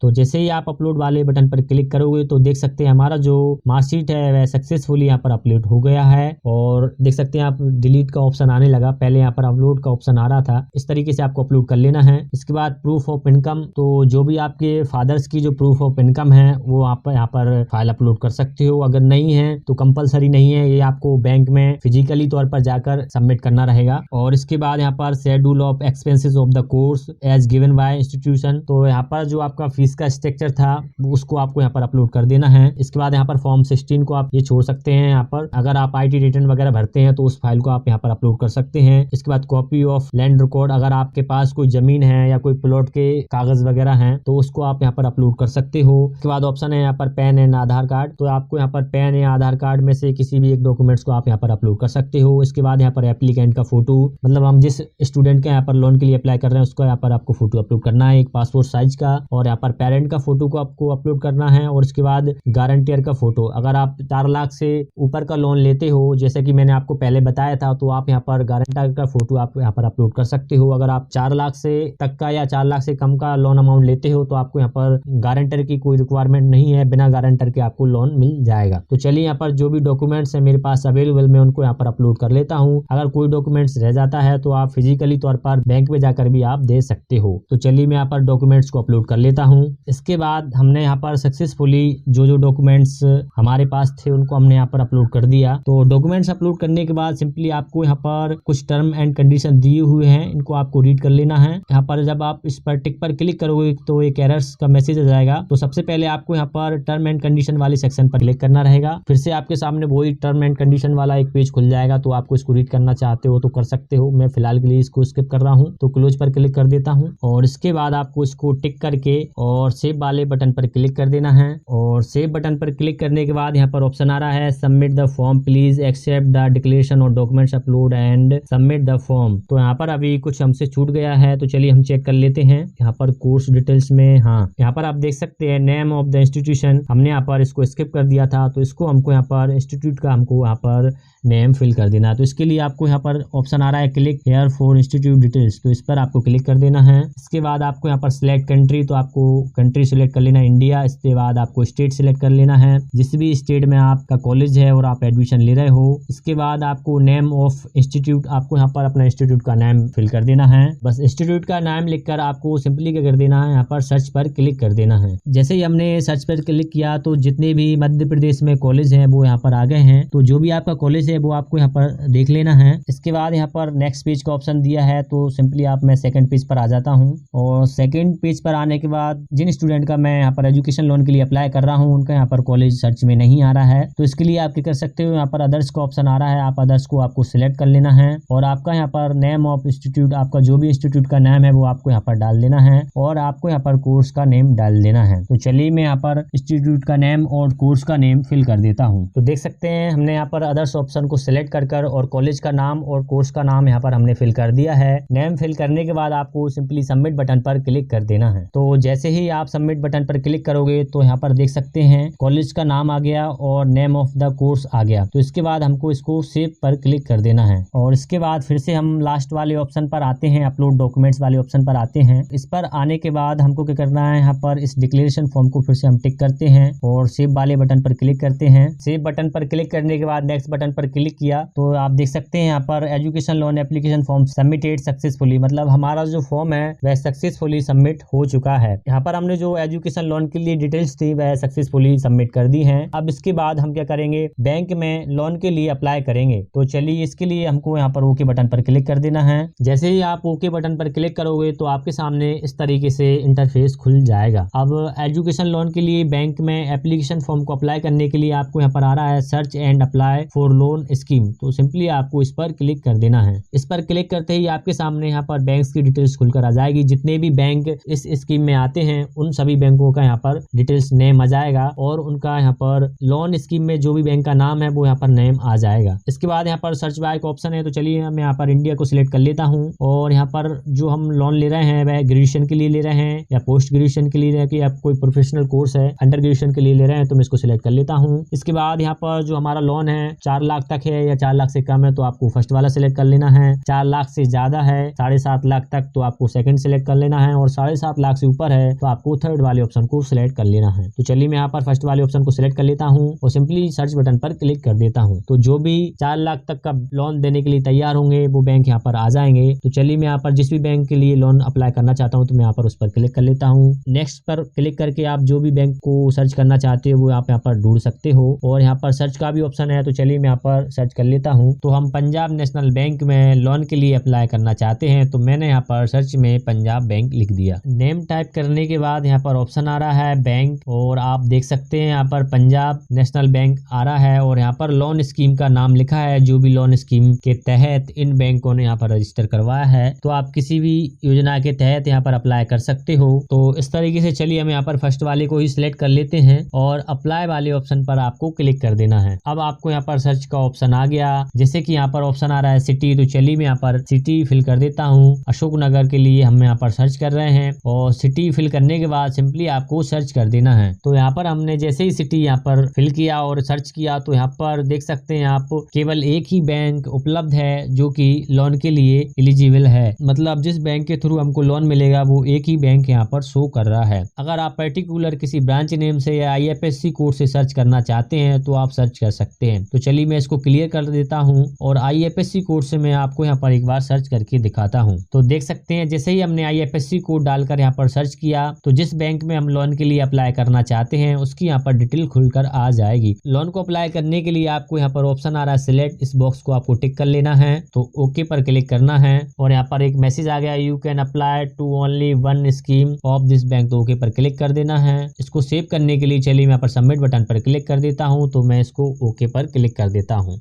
तो जैसे ही आप अपलोड वाले बटन पर क्लिक करोगे तो देख सकते हैं हमारा जो मार्कशीट है वह सक्सेसफुली यहाँ पर अपलोड हो गया है। और देख सकते हैं आप डिलीट का ऑप्शन आने लगा, पहले यहाँ पर अपलोड का ऑप्शन आ रहा था। इस तरीके से आपको अपलोड कर लेना है। इसके बाद प्रूफ ऑफ इनकम, तो जो भी आपके फादर्स की जो प्रूफ ऑफ इनकम है वो आप यहाँ पर फाइल अपलोड कर सकते हो। अगर नहीं है तो कंपलसरी नहीं है, ये आपको बैंक में फिजिकली तौर पर जाकर सबमिट करना रहेगा। और इसके बाद यहाँ पर schedule of expenses of the course as given by institution, तो यहाँ पर जो आपका फीस का स्ट्रक्चर था उसको आपको यहाँ पर अपलोड कर देना है। इसके बाद यहाँ पर फॉर्म 16 को आप ये छोड़ सकते हैं। यहाँ पर अगर आप IT रिटर्न वगैरह भरते हैं तो उस फाइल को आप यहाँ पर अपलोड कर सकते हैं। इसके बाद कॉपी ऑफ लैंड रिकॉर्ड, अगर आपके पास कोई जमीन है या कोई प्लॉट के कागज वगैरह हैं तो उसको आप यहाँ पर अपलोड कर सकते हो। इसके बाद ऑप्शन है यहाँ पर पैन एंड आधार कार्ड, तो आपको यहाँ पर पैन या आधार कार्ड में से किसी भी एक डॉक्यूमेंट्स को आप यहाँ पर अपलोड कर सकते हो। इसके बाद यहाँ पर एप्लीकेंट का फोटो, मतलब हम जिस स्टूडेंट के यहाँ पर लोन के लिए अप्लाई कर रहे हैं उसका यहाँ पर आपको फोटो अपलोड करना है, एक पासपोर्ट साइज का। और यहाँ पर पेरेंट का फोटो को आपको अपलोड करना है। और इसके बाद गारंटियर का फोटो, अगर आप 4 लाख से ऊपर का लोन लेते हो जैसे कि मैंने आपको पहले बताया था, तो आप यहाँ पर गारंटर का फोटो आप यहाँ पर अपलोड कर सकते हो। अगर आप 4 लाख से तक का या 4 लाख से कम का लोन अमाउंट लेते हो तो आपको यहाँ पर गारंटर की कोई रिक्वायरमेंट नहीं है, बिना गारंटर के आपको लोन मिल जाएगा। तो चलिए यहाँ पर जो भी डॉक्यूमेंट्स है मेरे पास अवेलेबल मैं उनको यहाँ पर अपलोड कर लेता हूँ। अगर कोई डॉक्यूमेंट्स रह जाता है तो आप फिजिकली तौर पर बैंक में जाकर भी आप दे सकते हो। तो चलिए मैं यहाँ पर डॉक्यूमेंट्स को अपलोड कर लेता हूँ। इसके बाद हमने यहाँ पर सक्सेसफुली जो डॉक्यूमेंट्स हमारे पास थे उनको हमने यहाँ पर अपलोड कर दिया। तो डॉक्यूमेंट्स अपलोड करने के बाद सिंपली आपको यहाँ पर कुछ टर्म एंड कंडीशन दिए हुए हैं, इनको आपको रीड कर लेना है। यहाँ पर जब आप इस पर टिक पर क्लिक करोगे तो एक एरर्स का मैसेज आ जाएगा। तो सबसे पहले आपको यहाँ पर टर्म एंड कंडीशन वाले सेक्शन पर क्लिक करना रहेगा। फिर से आपके सामने वही टर्म एंड कंडीशन वाला एक पेज खुल जाएगा, तो आपको इसको रीड करना चाहते हो तो कर सकते हो। मैं फिलहाल के लिए इसको स्किप कर रहा हूँ, तो क्लोज पर क्लिक कर देता हूँ। और इसके बाद आपको इसको टिक करके और सेव वाले बटन पर क्लिक कर देना है। और सेव बटन पर क्लिक करने के बाद यहाँ पर ऑप्शन आ रहा है submit the form, please accept the declaration और documents upload and submit the form. तो यहाँ पर अभी कुछ हमसे छूट गया है, तो चलिए हम चेक कर लेते हैं। यहाँ पर कोर्स डिटेल्स में, हाँ यहाँ पर आप देख सकते हैं नेम ऑफ द इंस्टीट्यूशन, हमने यहाँ पर इसको स्किप कर दिया था, तो इसको हमको यहाँ पर इंस्टीट्यूट का हमको यहाँ पर नेम फिल कर देना है। तो इसके लिए आपको यहाँ पर ऑप्शन आ रहा है click here for institute details, तो इस पर आपको क्लिक कर देना है। इसके बाद आपको यहाँ पर सिलेक्ट कंट्री, तो आपको कंट्री सिलेक्ट कर लेना है इंडिया। इसके बाद आपको स्टेट सिलेक्ट कर लेना है, जिस भी स्टेट में आपका कॉलेज है और आप एडमिशन ले रहे हो। इसके बाद आपको नेम ऑफ इंस्टीट्यूट, आपको यहाँ पर अपना इंस्टीट्यूट का नाम फिल कर देना है। बस इंस्टीट्यूट का नाम लिखकर आपको सिंपली क्या कर देना है, यहाँ पर सर्च पर क्लिक कर देना है। जैसे ही हमने सर्च पर क्लिक किया तो जितने भी मध्य प्रदेश में कॉलेज हैं वो यहाँ पर आ गए हैं। तो जो भी आपका कॉलेज है वो आपको यहाँ पर देख लेना है। इसके बाद यहाँ पर नेक्स्ट पेज का ऑप्शन दिया है, तो सिंपली मैं सेकंड पेज पर आ जाता हूँ। और सेकंड पेज पर आने के बाद जिन स्टूडेंट का मैं यहाँ पर एजुकेशन लोन के लिए अप्लाई कर रहा हूँ उनका यहाँ पर कॉलेज सर्च में नहीं आ रहा है, तो इसके लिए आप क्या कर सकते हो, यहाँ पर अदर्स का ऑप्शन आ रहा है, आप अदर्स को आपको सिलेक्ट कर लेना है। और आपका यहाँ पर नेम ऑफ इंस्टीट्यूट, आपका जो भी इंस्टीट्यूट का नाम है वो आपको यहाँ पर डाल देना है और आपको यहाँ पर कोर्स का नेम डाल देना है। तो चलिए मैं यहाँ पर इंस्टीट्यूट का नेम और कोर्स का नेम फिल कर देता हूँ। तो देख सकते हैं हमने यहाँ पर अदर्स ऑप्शन को सिलेक्ट कर और कॉलेज का नाम और कोर्स का नाम यहाँ पर हमने फिल कर दिया है। नेम फिल करने के बाद आपको सिंपली सबमिट बटन पर क्लिक कर देना है। तो जैसे ही आप सबमिट बटन पर क्लिक करोगे तो यहाँ पर देख सकते हैं कॉलेज का नाम आ गया और नेम ऑफ द कोर्स आ गया। तो इसके बाद हमको इसको सेव पर क्लिक कर देना है और इसके बाद फिर से हम लास्ट वाले ऑप्शन पर आते हैं, अपलोड डॉक्यूमेंट्स वाले ऑप्शन पर आते हैं। इस पर आने के बाद हमको क्या करना है, यहाँ पर इस डिक्लेरेशन फॉर्म को फिर से हम टिक करते हैं और सेव वाले बटन पर क्लिक करते हैं। सेव बटन पर क्लिक करने के बाद नेक्स्ट बटन पर क्लिक किया तो आप देख सकते हैं यहाँ पर education loan application form submitted successfully, मतलब हमारा जो फॉर्म है वह सक्सेसफुली सबमिट हो चुका है। यहाँ पर हमने जो एजुकेशन लोन के लिए डिटेल्स थी वह सक्सेसफुली सबमिट कर दी हैं। अब इसके बाद हम क्या करेंगे, बैंक में लोन के लिए अप्लाई करेंगे। तो चलिए इसके लिए हमको यहाँ पर ओके बटन पर क्लिक कर देना है। जैसे ही आप ओके बटन पर क्लिक करोगे तो आपके सामने इस तरीके से इंटरफेस खुल जाएगा। अब एजुकेशन लोन के लिए बैंक में एप्लीकेशन फॉर्म को अप्लाई करने के लिए आपको यहाँ पर आ रहा है search and apply for loan scheme. तो सिंपली आपको इस पर क्लिक कर देना है। इस पर क्लिक करते ही आपके सामने यहाँ पर बैंक्स की डिटेल्स खुलकर आ जाएगी। जितने भी बैंक इस स्कीम में आते हैं उन सभी बैंकों का यहाँ पर डिटेल्स नेम आ जाएगा और उनका यहाँ पर लोन स्कीम में जो भी बैंक का नाम है वो यहाँ पर नेम आ जाएगा। इसके बाद यहाँ पर सर्च बाय का ऑप्शन है, तो चलिए मैं यहाँ पर इंडिया को सिलेक्ट कर लेता हूँ और यहाँ पर जो हम लोन ले रहे हैं वह ग्रेजुएशन के लिए ले रहे हैं या पोस्ट ग्रेजुएशन के लिए ले रहे हैं कि या कोई प्रोफेशनल कोर्स है अंडर ग्रेजुएशन के लिए ले रहे हैं, तो मैं इसको सिलेक्ट कर लेता हूँ। इसके बाद यहाँ पर जो हमारा लोन है 4 लाख तक है या 4 लाख से कम है तो आपको फर्स्ट वाला सिलेक्ट कर लेना है। 4 लाख से ज्यादा है 7.5 लाख तक तो आपको सेकंड सिलेक्ट कर लेना है और 7.5 लाख से ऊपर है तो आपको थर्ड वाले ऑप्शन को सिलेक्ट कर लेना है। तो चलिए मैं यहाँ पर फर्स्ट वाले ऑप्शन को सिलेक्ट कर लेता हूँ और सिंपली सर्च बटन पर क्लिक कर देता हूँ। तो जो भी 4 लाख तक का लोन देने के लिए तैयार होंगे वो बैंक यहाँ पर आ जाएंगे। तो चलिए मैं यहाँ पर जिस भी बैंक के लिए लोन अप्लाई करना चाहता हूँ तो मैं यहाँ पर उस पर क्लिक कर लेता हूँ। नेक्स्ट पर क्लिक करके आप जो भी बैंक को सर्च करना चाहते हो वो आप यहाँ पर ढूंढ सकते हो और यहाँ पर सर्च का भी ऑप्शन है। तो चलिए मैं यहाँ पर सर्च कर लेता हूँ। तो हम पंजाब नेशनल बैंक में लोन के लिए अप्लाई करना चाहते हैं तो मैंने यहाँ पर सर्च में पंजाब बैंक लिख दिया। नेम टाइप करने के बाद यहाँ पर ऑप्शन आ रहा है बैंक और आप देख सकते हैं यहाँ पर पंजाब नेशनल बैंक आ रहा है और यहाँ पर लोन स्कीम का नाम लिखा है। जो भी लोन स्कीम के तहत इन बैंकों ने यहाँ पर रजिस्टर करवाया है तो आप किसी भी योजना के तहत यहाँ पर अप्लाई कर सकते हो। तो इस तरीके से चलिए हम यहाँ पर फर्स्ट वाले को ही सिलेक्ट कर लेते हैं और अप्लाई वाले ऑप्शन पर आपको क्लिक कर देना है। अब आपको यहाँ पर सर्च का ऑप्शन आ गया, जैसे कि यहाँ पर ऑप्शन आ रहा है सिटी। तो चलिए मैं यहाँ पर सिटी फिल कर देता हूँ। अशोक नगर के लिए हम यहाँ पर सर्च कर रहे हैं और सिटी फिल करने के बाद सिंपली आपको सर्च कर देना है। तो यहाँ पर हमने जैसे ही सिटी यहाँ पर फिल किया और सर्च किया तो यहाँ पर देख सकते हैं आप केवल एक ही बैंक उपलब्ध है जो कि लोन के लिए एलिजिबल है, मतलब जिस बैंक के थ्रू हमको लोन मिलेगा वो एक ही बैंक यहाँ पर शो कर रहा है। अगर आप पर्टिकुलर किसी ब्रांच नेम से या IFSC कोड से सर्च करना चाहते हैं तो आप सर्च कर सकते हैं। तो चलिए मैं इसको क्लियर कर देता हूँ और IFSC कोड से मैं आपको यहाँ पर एक बार सर्च करके दिखाता हूँ। तो देख सकते हैं जैसे ही हमने IFSC कोड डालकर यहाँ पर सर्च किया तो जिस बैंक में हम लोन के लिए अप्लाई करना चाहते हैं उसकी यहाँ पर डिटेल खुलकर आ जाएगी। लोन को अप्लाई करने के लिए आपको यहाँ पर ऑप्शन आ रहा है सिलेक्ट, इस बॉक्स को आपको टिक कर लेना है। तो ओके पर क्लिक करना है और यहाँ पर एक मैसेज आ गया, you can apply to only one scheme of this bank. तो ओके पर क्लिक कर देना है। इसको सेव करने के लिए चलिए मैं यहाँ पर सबमिट बटन पर क्लिक कर देता हूँ। तो मैं इसको ओके पर क्लिक कर देता हूँ।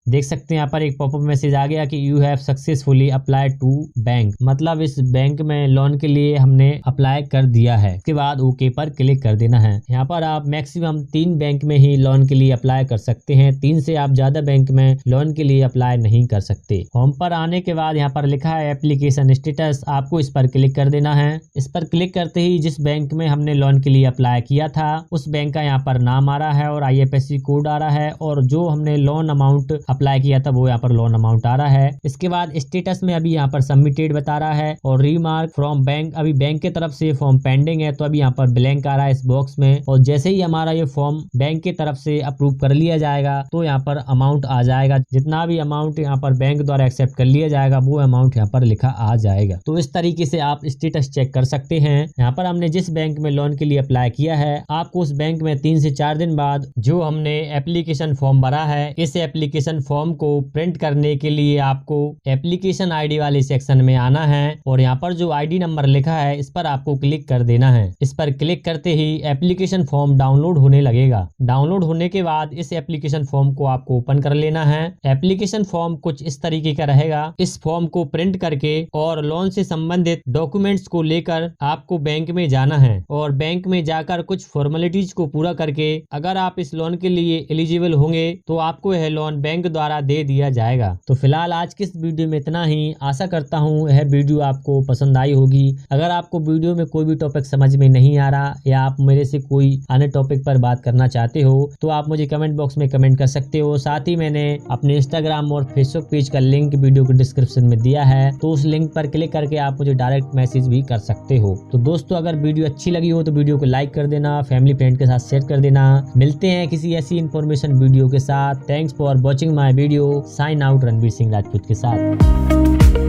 देख सकते हैं यहाँ पर एक पॉपअप मैसेज आ गया कि you have successfully apply to bank, मतलब इस बैंक में लोन के लिए हमने अप्लाई कर दिया है। इसके बाद ओके पर क्लिक कर देना है। यहाँ पर आप मैक्सिमम 3 बैंक में ही लोन के लिए अप्लाई कर सकते हैं, 3 से आप ज्यादा बैंक में लोन के लिए अप्लाई नहीं कर सकते। होम पर आने के बाद यहाँ पर लिखा है एप्लीकेशन स्टेटस, आपको इस पर क्लिक कर देना है। इस पर क्लिक करते ही जिस बैंक में हमने लोन के लिए अप्लाई किया था उस बैंक का यहाँ पर नाम आ रहा है और IFSC कोड आ रहा है और जो हमने लोन अमाउंट अप्लाई किया था वो यहाँ पर लोन अमाउंट आ रहा है। इसके बाद स्टेटस में अभी यहाँ पर सबमिटेड बता रहा है और रीमार्क फ्रॉम बैंक, अभी बैंक की तरफ से फॉर्म पेंडिंग है तो अभी यहाँ पर ब्लैंक आ रहा है इस बॉक्स में। और जैसे ही हमारा ये फॉर्म बैंक की तरफ से अप्रूव कर लिया जाएगा तो यहाँ पर अमाउंट आ जाएगा, जितना भी अमाउंट यहाँ पर बैंक द्वारा एक्सेप्ट कर लिया जाएगा वो अमाउंट यहाँ पर लिखा आ जाएगा। तो इस तरीके से आप स्टेटस चेक कर सकते हैं। यहाँ पर हमने जिस बैंक में लोन के लिए अप्लाई किया है, आपको उस बैंक में 3 से 4 दिन बाद जो हमने एप्लीकेशन फॉर्म भरा है, इस एप्लीकेशन फॉर्म को प्रिंट करने के लिए आपको एप्लीकेशन आईडी वाले सेक्शन में आना है और यहाँ पर जो आईडी नंबर लिखा है इस पर आपको क्लिक कर देना है। इस पर क्लिक करते ही एप्लीकेशन फॉर्म डाउनलोड होने लगेगा। डाउनलोड होने के बाद इस एप्लीकेशन फॉर्म को आपको ओपन कर लेना है। एप्लीकेशन फॉर्म कुछ इस तरीके का रहेगा। इस फॉर्म को प्रिंट करके और लोन से संबंधित डॉक्यूमेंट्स को लेकर आपको बैंक में जाना है और बैंक में जाकर कुछ फॉर्मेलिटीज को पूरा करके अगर आप इस लोन के लिए एलिजिबल होंगे तो आपको यह लोन बैंक द्वारा दे दिया जाएगा। तो फिलहाल आज की इस वीडियो में इतना ही। आशा करता हूँ यह वीडियो आपको पसंद आई होगी। अगर आपको वीडियो में कोई भी टॉपिक समझ में नहीं आ रहा या आप मेरे से कोई अन्य टॉपिक पर बात करना चाहते हो तो आप मुझे कमेंट बॉक्स में कमेंट कर सकते हो। साथ ही मैंने अपने इंस्टाग्राम और फेसबुक पेज का लिंक वीडियो के डिस्क्रिप्शन में दिया है, तो उस लिंक पर क्लिक करके आप मुझे डायरेक्ट मैसेज भी कर सकते हो। तो दोस्तों अगर वीडियो अच्छी लगी हो तो वीडियो को लाइक कर देना, फैमिली फ्रेंड के साथ शेयर कर देना। मिलते हैं किसी ऐसी इन्फॉर्मेशन वीडियो के साथ। Thanks for watching my video. Sign out Ranveer Singh Rajput के साथ।